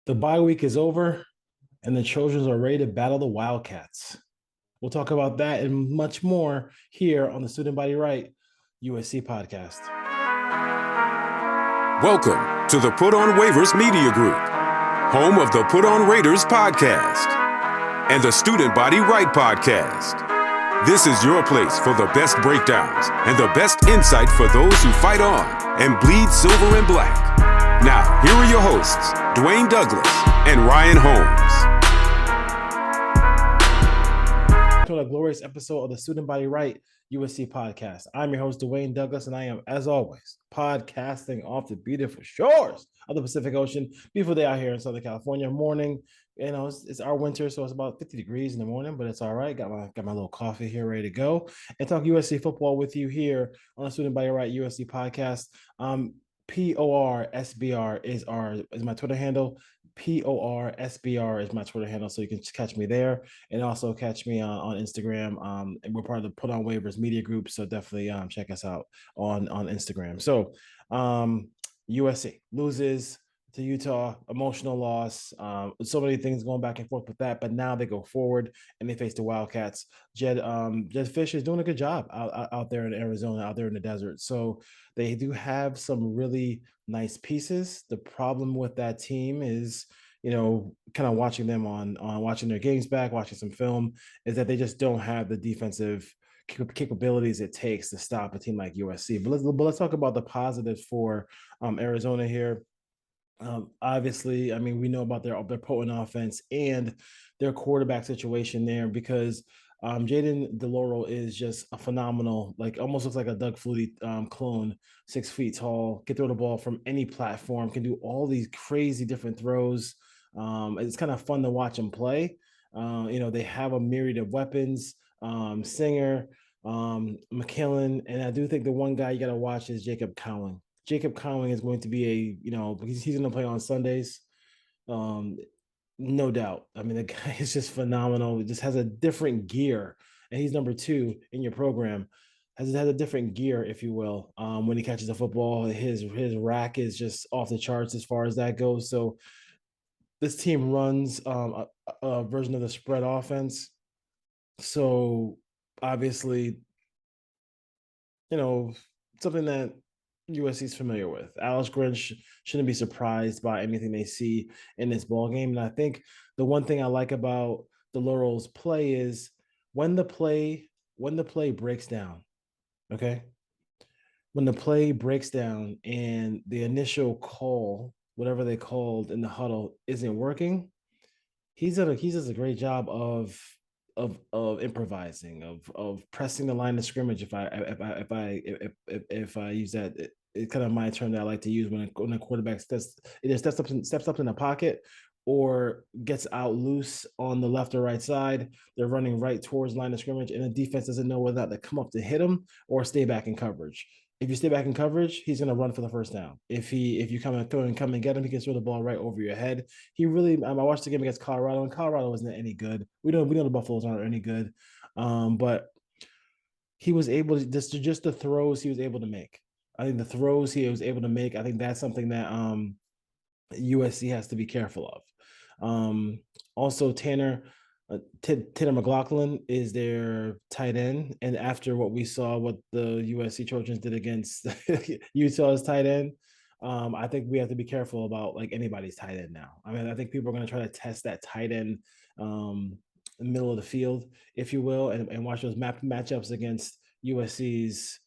The bye week is over, and the Trojans are ready to battle the Wildcats. We'll talk about that and much more here on the Student Body Right USC podcast. Welcome to the Put On Waivers Media Group, home of the Put On Raiders podcast and the Student Body Right podcast. This is your place for the best breakdowns and the best insight for those who fight on and bleed silver and black. Now, here are your hosts, Dwayne Douglas and Ryan Holmes. To a glorious episode of the Student Body Right USC podcast. I'm your host, Dwayne Douglas, and I am, as always, podcasting off the beautiful shores of the Pacific Ocean. Beautiful day out here in Southern California. Morning, it's our winter, so it's about 50 degrees in the morning, but it's all right. Got my little coffee here ready to go and talk USC football with you here on the Student Body Right USC podcast. PORSBR is my Twitter handle. PORSBR is my Twitter handle, so you can catch me there and also catch me on Instagram. And we're part of the Put On Waivers Media Group, so definitely check us out on Instagram. So USC loses to Utah, emotional loss. So many things going back and forth with that, but now they go forward and they face the Wildcats. Jed Fish is doing a good job out there in Arizona, out there in the desert. So they do have some really nice pieces. The problem with that team is, kind of watching them on watching their games back, watching some film, is that they just don't have the defensive capabilities it takes to stop a team like USC. But let's talk about the positives for Arizona here. Obviously, I mean, we know about their potent offense and their quarterback situation there because Jaden DeLauro is just a phenomenal, like almost looks like a Doug Flutie clone, 6 feet tall, can throw the ball from any platform, can do all these crazy different throws. It's kind of fun to watch him play. They have a myriad of weapons. Singer, McKillen, and I do think the one guy you got to watch is Jacob Cowing. Jacob Cowing is going to be he's going to play on Sundays. No doubt. I mean, the guy is just phenomenal. He just has a different gear, and he's number 2 in your program. Has a different gear, if you will. When he catches the football, his rack is just off the charts as far as that goes. So this team runs a version of the spread offense. So obviously, something that USC is familiar with. Alex Grinch shouldn't be surprised by anything they see in this ball game. And I think the one thing I like about the Laurel's play is when the play breaks down, okay? When the play breaks down and the initial call, whatever they called in the huddle, isn't working, he does a great job of improvising, of pressing the line of scrimmage. If I use that, it's kind of my term that I like to use when a quarterback either steps up in the pocket or gets out loose on the left or right side. They're running right towards line of scrimmage, and the defense doesn't know whether to come up to hit him or stay back in coverage. If you stay back in coverage, he's going to run for the first down. If you come and get him, he can throw the ball right over your head. He really, I watched the game against Colorado, and Colorado wasn't any good. We know the Buffaloes aren't any good, but he was able to just the throws he was able to make. I think the throws he was able to make, I think that's something that USC has to be careful of. Also, Tanner McLaughlin is their tight end, and after what we saw, what the USC Trojans did against Utah's tight end, I think we have to be careful about like anybody's tight end now. I mean, I think people are going to try to test that tight end middle of the field, if you will, and watch those matchups against USC's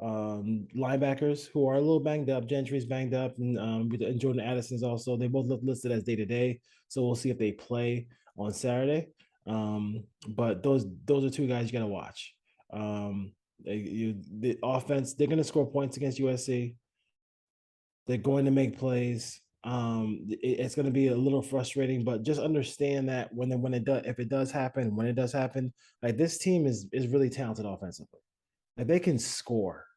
linebackers who are a little banged up. Gentry's banged up, and Jordan Addison's also. They both look listed as day-to-day, so we'll see if they play on Saturday. But those are 2 guys you got to watch. The offense, they're going to score points against USC. They're going to make plays. It's going to be a little frustrating, but just understand that when it does happen, like this team is really talented offensively. Like they can score.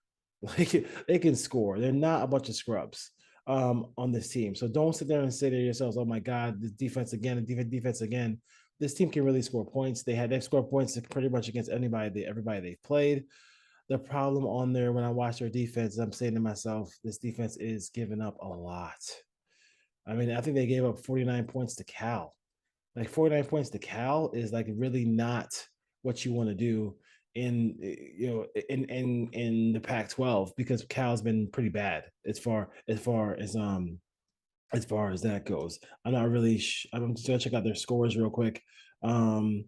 Like they can score. They're not a bunch of scrubs on this team. So don't sit there and say to yourselves, "Oh my God, the defense again, defense again." This team can really score points. They've scored points pretty much against everybody they've played. The problem on there when I watch their defense, I'm saying to myself, this defense is giving up a lot. I mean, I think they gave up 49 points to Cal. Like 49 points to Cal is like really not what you want to do in in the Pac-12 because Cal's been pretty bad as far as that goes. I'm not really. I'm just gonna check out their scores real quick. Um,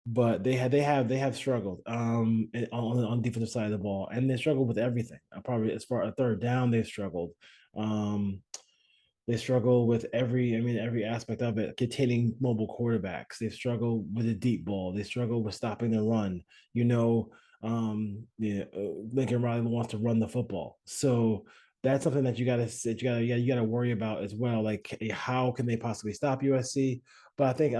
but they have struggled on the defensive side of the ball, and they struggled with everything. Probably as far as a third down, they've struggled. Um, they struggle with every aspect of it, containing mobile quarterbacks. They struggle with a deep ball. They struggle with stopping the run. Lincoln Riley wants to run the football. So that's something that you gotta worry about as well. Like how can they possibly stop USC? But I think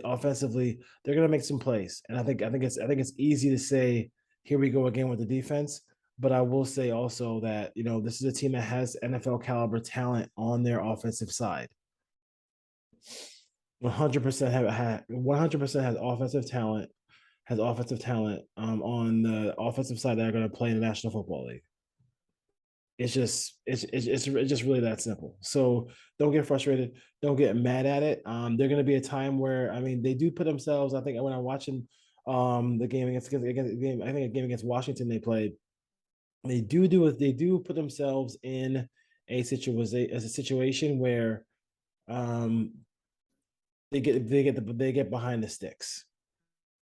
offensively, they're gonna make some plays. And I think it's easy to say, here we go again with the defense. But I will say also that, this is a team that has NFL caliber talent on their offensive side. 100% 100% has offensive talent on the offensive side that are going to play in the National Football League. It's just really that simple. So don't get frustrated. Don't get mad at it. There's going to be a time where they do put themselves. I think when I'm watching the game I think a game against Washington they played. They do put themselves in a situation where um they get behind the sticks.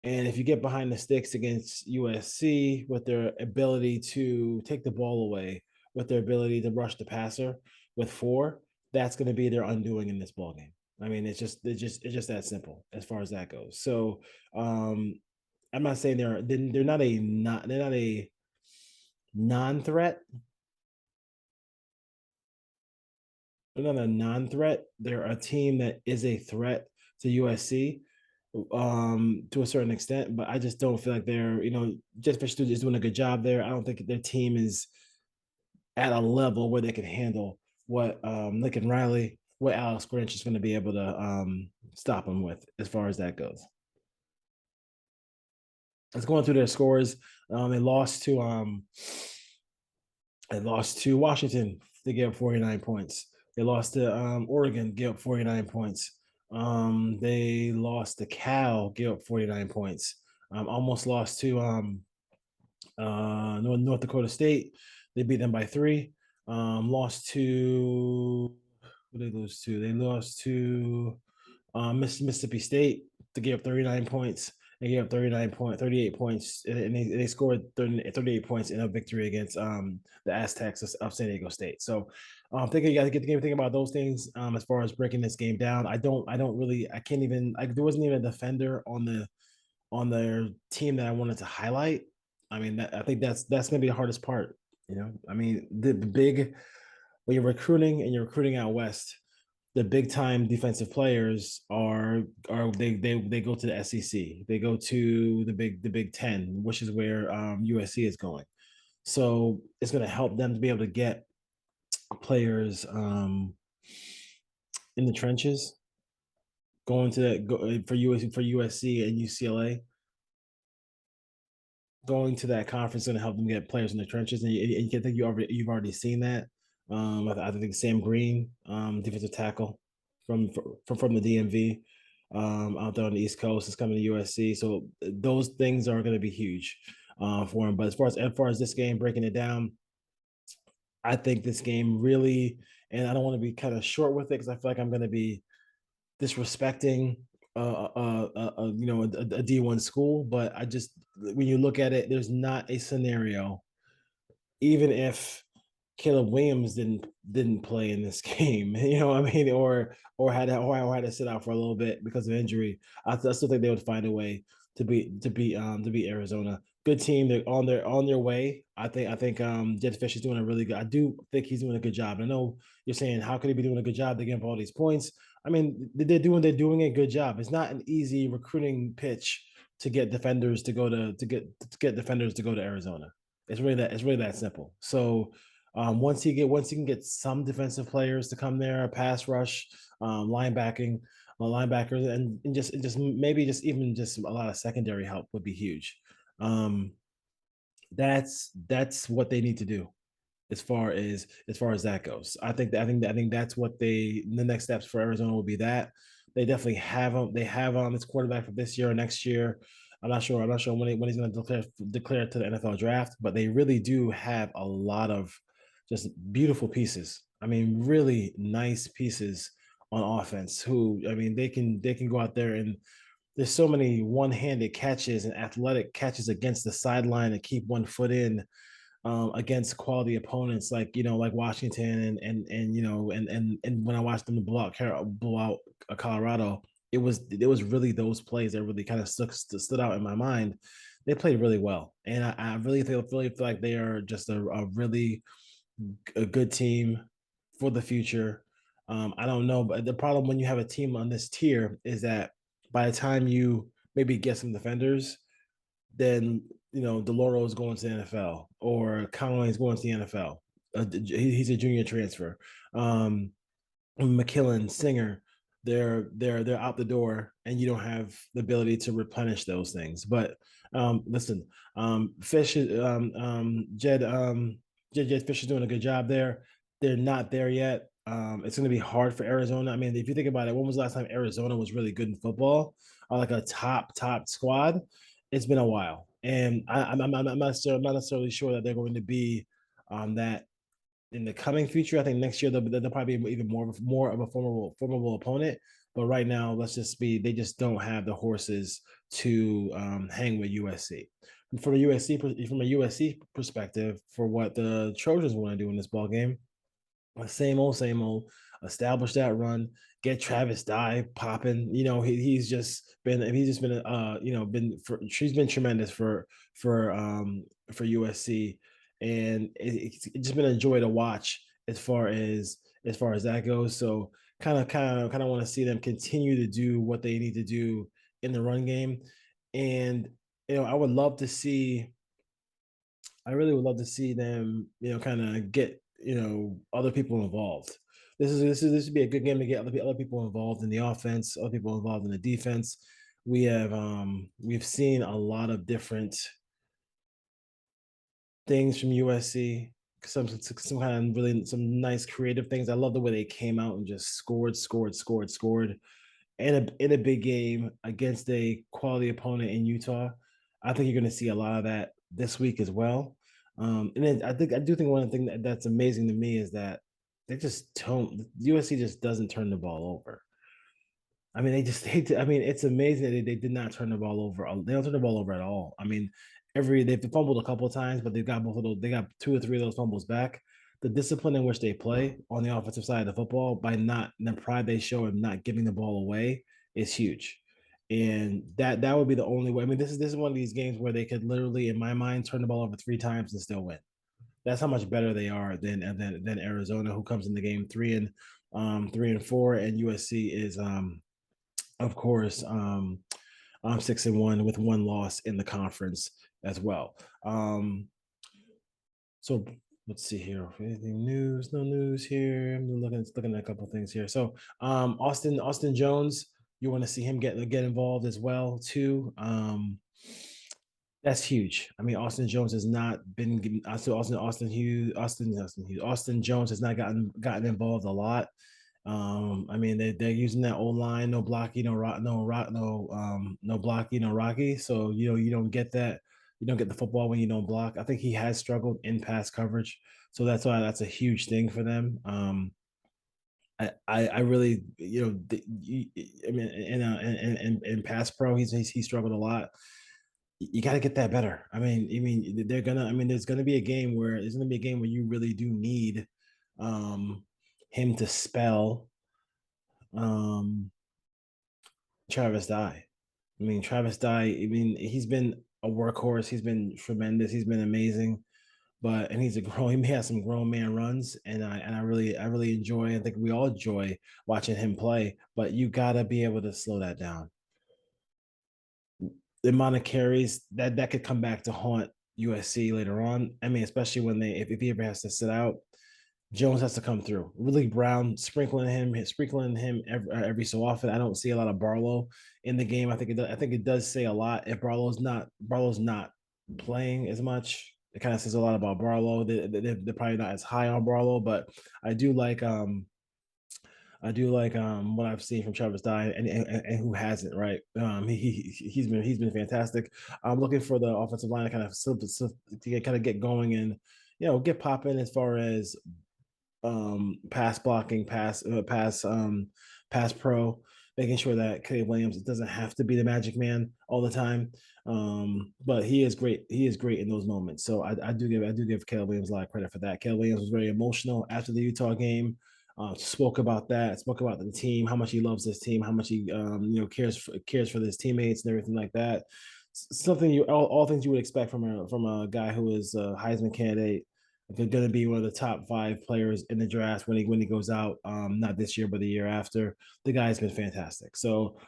And if you get behind the sticks against USC with their ability to take the ball away, with their ability to rush the passer with four, that's going to be their undoing in this ball game. I mean, it's just that simple as far as that goes. So I'm not saying they're not a non-threat. They're not a non-threat. They're a team that is a threat to USC to a certain extent, but I just don't feel like Jet Fish is doing a good job there. I don't think their team is at a level where they can handle what Lincoln Riley, what Alex Grinch is going to be able to stop them with as far as that goes. Let's go on through their scores. They lost to Washington. They gave up 49 points. They lost to Oregon, gave up 49 points. They lost to Cal, gave up 49 points. Almost lost to North Dakota State. They beat them by 3. Lost to Who did they lose to? They lost to Mississippi State to give up 39 points. They gave up 38 points, and they scored 38 points in a victory against the Aztecs of San Diego State. So I think you got to get the game. Think about those things as far as breaking this game down. I can't even. There wasn't even a defender on their team that I wanted to highlight. I think that's going to be the hardest part. The big when you're recruiting and you're recruiting out west, the big time defensive players are they go to the SEC. They go to the Big Ten, which is where USC is going. So it's going to help them to be able to get players in the trenches going to that for USC and UCLA. Going to that conference is going to help them get players in the trenches, and you can think you've already seen that. I think Sam Green, defensive tackle from the DMV, out there on the East Coast, is coming to USC. So those things are going to be huge for him. But as far as this game, breaking it down, I think this game really, and I don't want to be kind of short with it because I feel like I'm going to be disrespecting a D1 school, but I just when you look at it, there's not a scenario, even if Caleb Williams didn't play in this game, or had to sit out for a little bit because of injury. I still think they would find a way to beat Arizona. Good team. They're on their way. I think Jed Fish is doing a really good. I do think he's doing a good job. I know you're saying how could he be doing a good job? They give all these points. They're doing a good job. It's not an easy recruiting pitch to get defenders to go to get defenders to go to Arizona. It's really that simple. So once he can get some defensive players to come there, pass rush, linebacking, linebackers, and just maybe just even just a lot of secondary help would be huge. That's what they need to do. as far as that goes. I think that's what the next steps for Arizona will be. That they definitely have him. They have on this quarterback for this year or next year. I'm not sure when he's going to declare to the NFL draft, but they really do have a lot of just beautiful pieces. I mean, really nice pieces on offense. Who I mean, they can go out there and there's so many one-handed catches and athletic catches against the sideline to keep one foot in against quality opponents like like Washington and and when I watched them blow out Colorado, it was really those plays that really kind of stood out in my mind. They played really well, and I really feel like they are just a really a good team for the future. I don't know, but the problem when you have a team on this tier is that by the time you maybe get some defenders, then Deloro is going to the NFL or Conway is going to the NFL. He's a junior transfer. McKillen, Singer, they're out the door, and you don't have the ability to replenish those things. But listen, Fish, Jed Fish is doing a good job there. They're not there yet. It's going to be hard for Arizona. I mean, if you think about it, when was the last time Arizona was really good in football, like a top squad? It's been a while, and I'm not necessarily sure that they're going to be that in the coming future. I think next year they'll probably be even more of a formidable opponent. But right now, they just don't have the horses to hang with USC. From a USC perspective, for what the Trojans want to do in this ball game, same old, same old. Establish that run. Get Travis Dye popping. He's just been she's been tremendous for USC, and it's just been a joy to watch as far as that goes. So kind of want to see them continue to do what they need to do in the run game, and I would love to see I really would love to see them, kind of get, other people involved. This would be a good game to get other people involved in the offense, other people involved in the defense. We've seen a lot of different things from USC. Some kind of really some nice creative things. I love the way they came out and just scored in a big game against a quality opponent in Utah. I think you're going to see a lot of that this week as well. And then I do think one of the things that's amazing to me is that they just don't USC just doesn't turn the ball over. I mean, they just hate to. I mean, it's amazing that they did not turn the ball over. They don't turn the ball over at all. I mean, they've fumbled a couple of times, but they've got both of those. They got two or three of those fumbles back. The discipline in which they play on the offensive side of the football, by not the pride they show and not giving the ball away, is huge. And that would be the only way. I mean, this is one of these games where they could literally, in my mind, turn the ball over three times and still win. That's how much better they are than Arizona, who comes in the game 3-4, and USC is of course, 6-1 with one loss in the conference as well. So let's see here. Anything news? No news here. I'm looking at a couple of things here. So Austin Jones, you want to see him get involved as well too. That's huge. I mean, Austin Jones has not been given. Austin Jones has not gotten involved a lot. I mean, they're using that old line, no blocky, no rock, no rock, no blocky, no rocky. So you don't get that. You don't get the football when you don't block. I think he has struggled in pass coverage, so that's why that's a huge thing for them. I really, I mean, in pass pro, he struggled a lot. You got to get that better. They're gonna. I mean, there's gonna be a game where you really do need um, him to spell um, Travis Dye. I mean, Travis Dye. I mean, he's been a workhorse. He's been tremendous. He's been amazing. And he's a grown. He has some grown man runs, and I really enjoy. I think we all enjoy watching him play. But you gotta be able to slow that down. The amount of carries that could come back to haunt USC later on. I mean, especially when if he ever has to sit out, Jones has to come through. Really Brown sprinkling him every so often. I don't see a lot of Barlow in the game. I think it does say a lot if Barlow's not playing as much. It kind of says a lot about Barlow. They're probably not as high on Barlow, but I do like what I've seen from Travis Dye, and who hasn't, right? He's been fantastic. I'm looking for the offensive line to kind of get going and get popping as far as pass blocking, pass pro, making sure that Caleb Williams doesn't have to be the magic man all the time. But he is great. He is great in those moments. So I do give Caleb Williams a lot of credit for that. Caleb Williams was very emotional after the Utah game. Spoke about that. Spoke about the team, how much he loves this team, how much he cares for his teammates and everything like that. Something all things you would expect from a guy who is a Heisman candidate, going to be one of the top 5 players in the draft when he goes out. Not this year, but the year after. The guy's been fantastic. So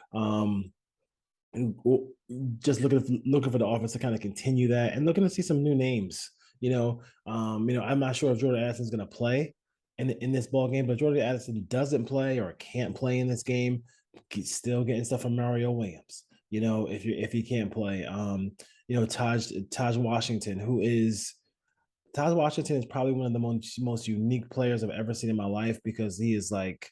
just looking for the offense to kind of continue that, and looking to see some new names. I'm not sure if Jordan Addison's going to play in this ball game, but Jordan Addison doesn't play or can't play in this game. He's still getting stuff from Mario Williams. If he can't play, Taj Washington, Taj Washington is probably one of the most unique players I've ever seen in my life, because he is like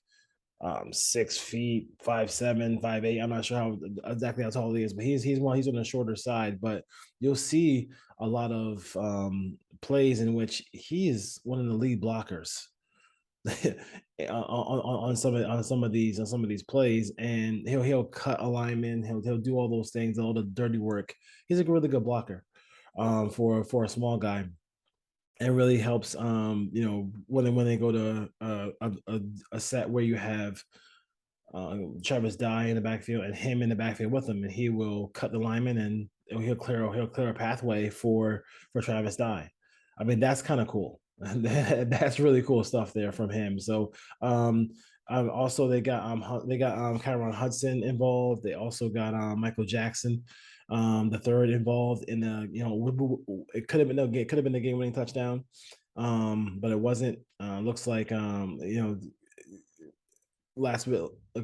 6 feet, 5'7", 5'8". I'm not sure exactly how tall he is, but he's on the shorter side. But you'll see a lot of plays in which he is one of the lead blockers on some of these plays, and he'll cut a lineman, he'll do all those things, all the dirty work. He's a really good blocker for a small guy. It really helps, when they go to a set where you have Travis Dye in the backfield and him in the backfield with him, and he will cut the lineman, and he'll clear a pathway for Travis Dye. I mean, that's kind of cool. That's really cool stuff there from him. So also they got Kyron Hudson involved. They also got Michael Jackson, the third, involved in it could have been the game-winning touchdown, but it wasn't. Looks like a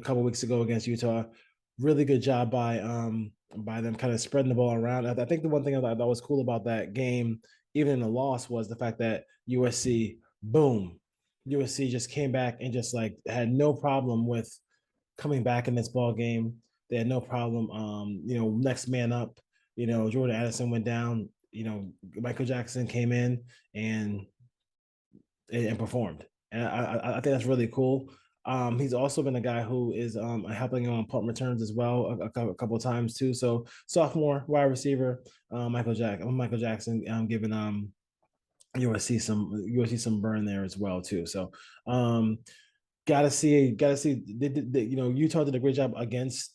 couple weeks ago against Utah. Really good job by them kind of spreading the ball around. I think the one thing I thought was cool about that game, even in the loss, was the fact that USC just came back and just like had no problem with coming back in this ball game. They had no problem. Next man up. Jordan Addison went down. Michael Jackson came in and performed, and I think that's really cool. He's also been a guy who is helping him on punt returns as well a couple of times too. So sophomore wide receiver, Michael Jackson, giving USC some burn there as well too. So gotta see. Utah did a great job against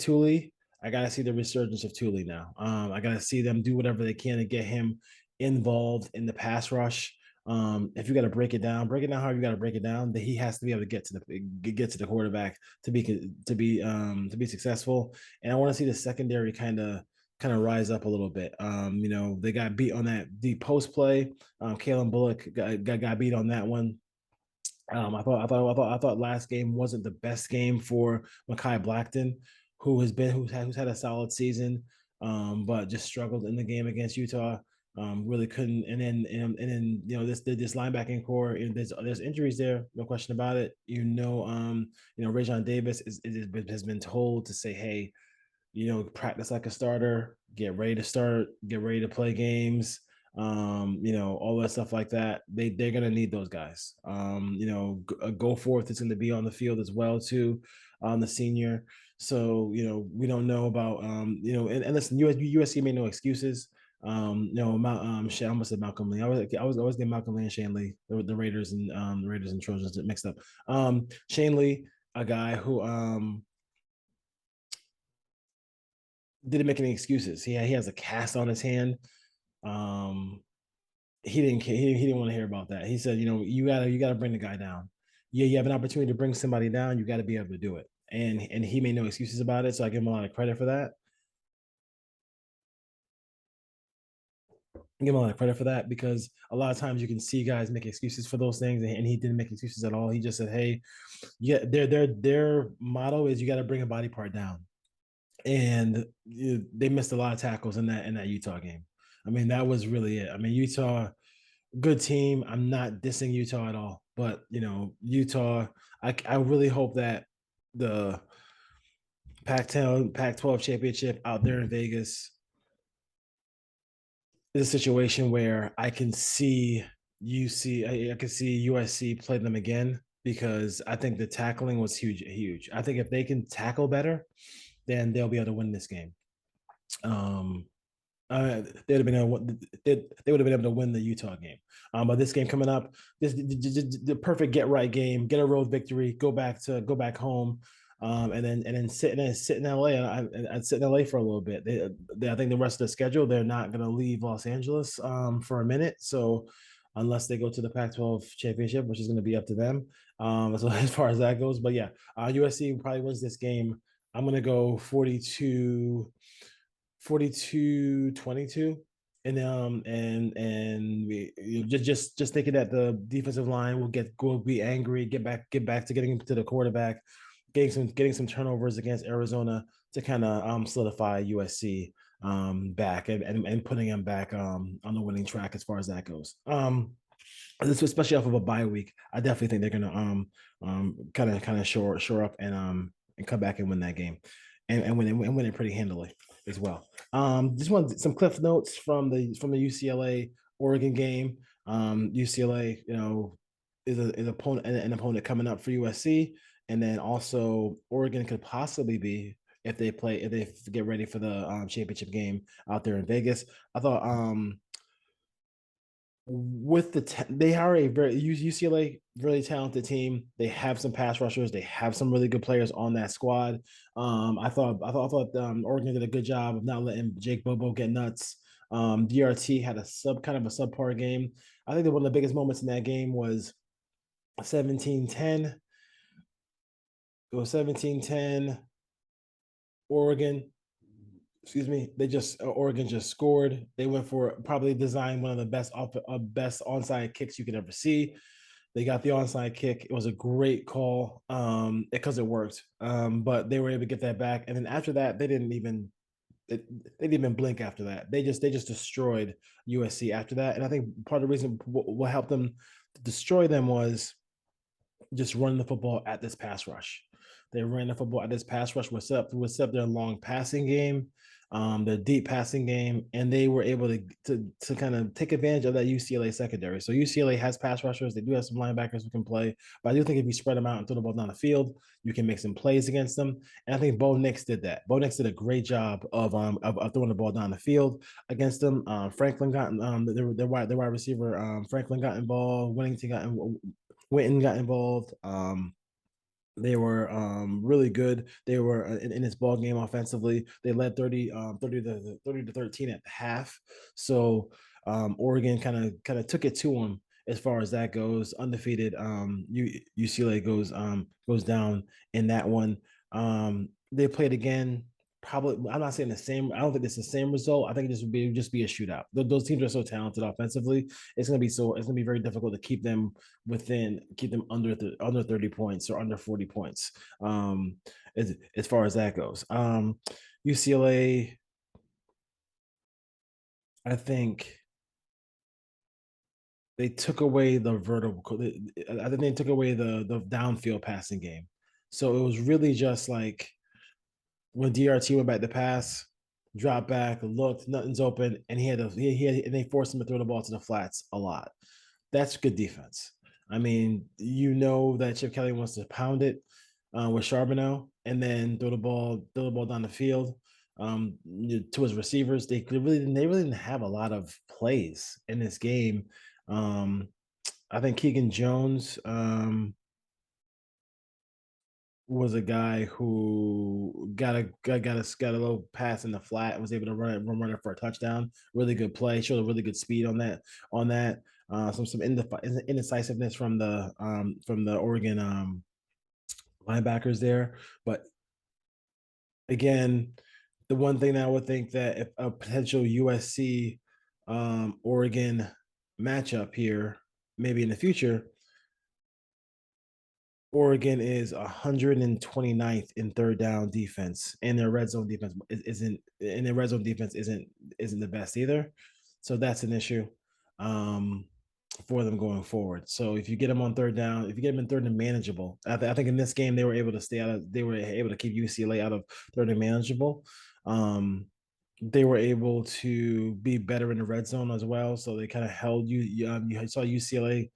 Thule. I gotta see the resurgence of Thule now. I gotta see them do whatever they can to get him involved in the pass rush. If you got to break it down however you got to break it down, that he has to be able to get to the quarterback to be successful. And I want to see the secondary kind of rise up a little bit. They got beat on that deep post play. Kalen Bullock got beat on that one. I thought last game wasn't the best game for Mekhi Blackton, who's had a solid season, but just struggled in the game against Utah. Really couldn't, and then this linebacking core, there's injuries there, no question about it. Rajon Davis has been told to say, hey, practice like a starter, get ready to start, get ready to play games. All that stuff like that. They're gonna need those guys. Go forth is going to be on the field as well too, the senior. So we don't know about and listen, USC made no excuses. I almost said Malcolm Lee. I was always getting Malcolm Lee and Shane Lee, the Raiders and Trojans mixed up. Shane Lee, a guy who didn't make any excuses. He has a cast on his hand. He didn't want to hear about that. He said, you gotta bring the guy down. Yeah, you have an opportunity to bring somebody down. You got to be able to do it. And he made no excuses about it. So I give him a lot of credit for that. Give him a lot of credit for that, because a lot of times you can see guys make excuses for those things, and he didn't make excuses at all. He just said, hey, yeah, their motto is you got to bring a body part down. And they missed a lot of tackles in that Utah game. I mean, that was really it. I mean, Utah, good team. I'm not dissing Utah at all, but Utah. I really hope that the Pac-10, Pac-12 championship out there in Vegas is a situation where I can see I can see USC play them again because I think the tackling was huge, huge. I think if they can tackle better, then they'll be able to win this game. Um, they'd have been able, they would have been able to win the Utah game. But this game coming up, this the perfect get right game, get a road victory, go back home, and then sit in LA. I'd sit in LA for a little bit. I think the rest of the schedule they're not going to leave Los Angeles for a minute. So unless they go to the Pac-12 championship, which is going to be up to them. So as far as that goes, but yeah, USC probably wins this game. I'm going to go 42-22, and we just thinking that the defensive line will be angry, get back to getting to the quarterback, getting some turnovers against Arizona to kind of solidify USC back and putting them back on the winning track as far as that goes. Especially off of a bye week, I definitely think they're gonna kind of shore up and come back and win that game, and win it pretty handily as well. Just want some cliff notes from the UCLA Oregon game. UCLA, is an opponent coming up for USC, and then also Oregon could possibly be if they get ready for the championship game out there in Vegas. I thought they are a very UCLA really talented team. They have some pass rushers. They have some really good players on that squad. I thought Oregon did a good job of not letting Jake Bobo get nuts. DRT had a kind of a subpar game. I think that one of the biggest moments in that game was 17-10. It was 17-10. Oregon, excuse me, they just Oregon just scored. They went for probably designed one of the best onside kicks you could ever see. They got the onside kick. It was a great call because it worked. But they were able to get that back, and then after that, they didn't even blink after that. They just destroyed USC after that, and I think part of the reason what helped them destroy them was just running the football at this pass rush. They ran the football at this pass rush, was up their long passing game, their deep passing game, and they were able to kind of take advantage of that UCLA secondary. So UCLA has pass rushers. They do have some linebackers who can play, but I do think if you spread them out and throw the ball down the field, you can make some plays against them. And I think Bo Nix did that. Bo Nix did a great job of throwing the ball down the field against them. Franklin got their wide receiver. Franklin got involved. Witten got involved. They were really good. They were in this ball game offensively. They led 30 to 13 at the half. So Oregon kind of took it to them as far as that goes. Undefeated. UCLA goes down in that one. They played again. Probably, I'm not saying the same. I don't think it's the same result. I think it just be a shootout. Those teams are so talented offensively. It's gonna be very difficult to keep them under 30 points or under 40 points. As far as that goes. UCLA, I think they took away the vertical. I think they took away the downfield passing game. So it was really just like when DRT went back to pass, dropped back, looked, nothing's open, and and they forced him to throw the ball to the flats a lot. That's good defense. I mean, that Chip Kelly wants to pound it with Charbonneau and then throw the ball down the field to his receivers. They really didn't have a lot of plays in this game. I think Keegan Jones was a guy who got a little pass in the flat and was able to run it for a touchdown. Really good play. Showed a really good speed on that. Some indecisiveness from the Oregon linebackers there. But again, the one thing that I would think that if a potential USC Oregon matchup here, maybe in the future, Oregon is 129th in third down defense, and their red zone defense isn't the best either. So that's an issue for them going forward. So if you get them on third down, if you get them in third and manageable, I think in this game they were able to stay out of, they were able to keep UCLA out of third and manageable. They were able to be better in the red zone as well. So they kind of held you. You saw UCLA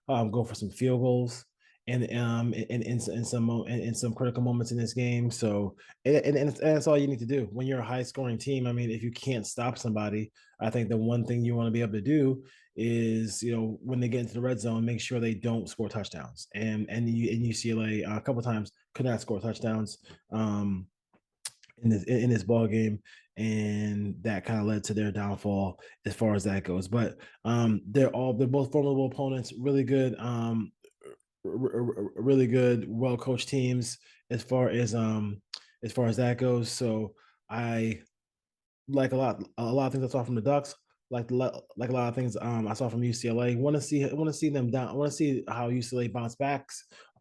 go for some field goals and in some critical moments in this game. So and that's all you need to do when you're a high scoring team. I mean, if you can't stop somebody, I think the one thing you want to be able to do is, when they get into the red zone, make sure they don't score touchdowns. And UCLA a couple of times could not score touchdowns. In this ball game, and that kind of led to their downfall as far as that goes. But they're both formidable opponents, really good, really good, well coached teams as far as that goes. So I like a lot of things I saw from the Ducks. Like a lot of things I saw from UCLA. Want to see them down. I want to see how UCLA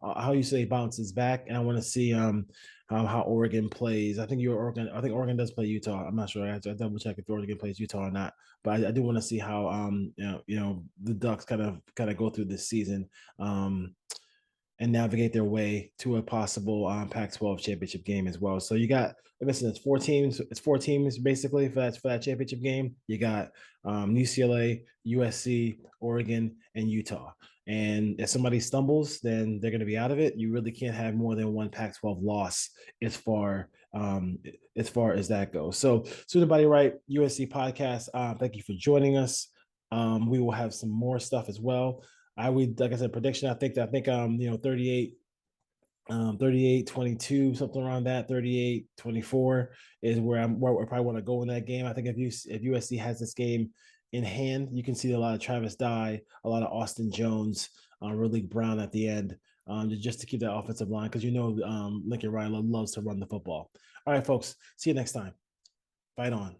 how UCLA bounces back, and I want to see how Oregon plays. I think Oregon does play Utah. I'm not sure. I have to double check if Oregon plays Utah or not. But I do want to see how the Ducks kind of go through this season. And navigate their way to a possible Pac-12 championship game as well. So you got, like I said, it's four teams. It's four teams basically for that championship game. You got UCLA, USC, Oregon, and Utah. And if somebody stumbles, then they're going to be out of it. You really can't have more than one Pac-12 loss as far as that goes. So, Student Body Right USC podcast. Thank you for joining us. We will have some more stuff as well. I would, like I said, prediction. I think 38, 22, something around that. 38-24 is where I probably want to go in that game. I think if USC has this game in hand, you can see a lot of Travis Dye, a lot of Austin Jones, Ridley Brown at the end, just to keep that offensive line, because Lincoln Riley loves to run the football. All right, folks. See you next time. Fight on.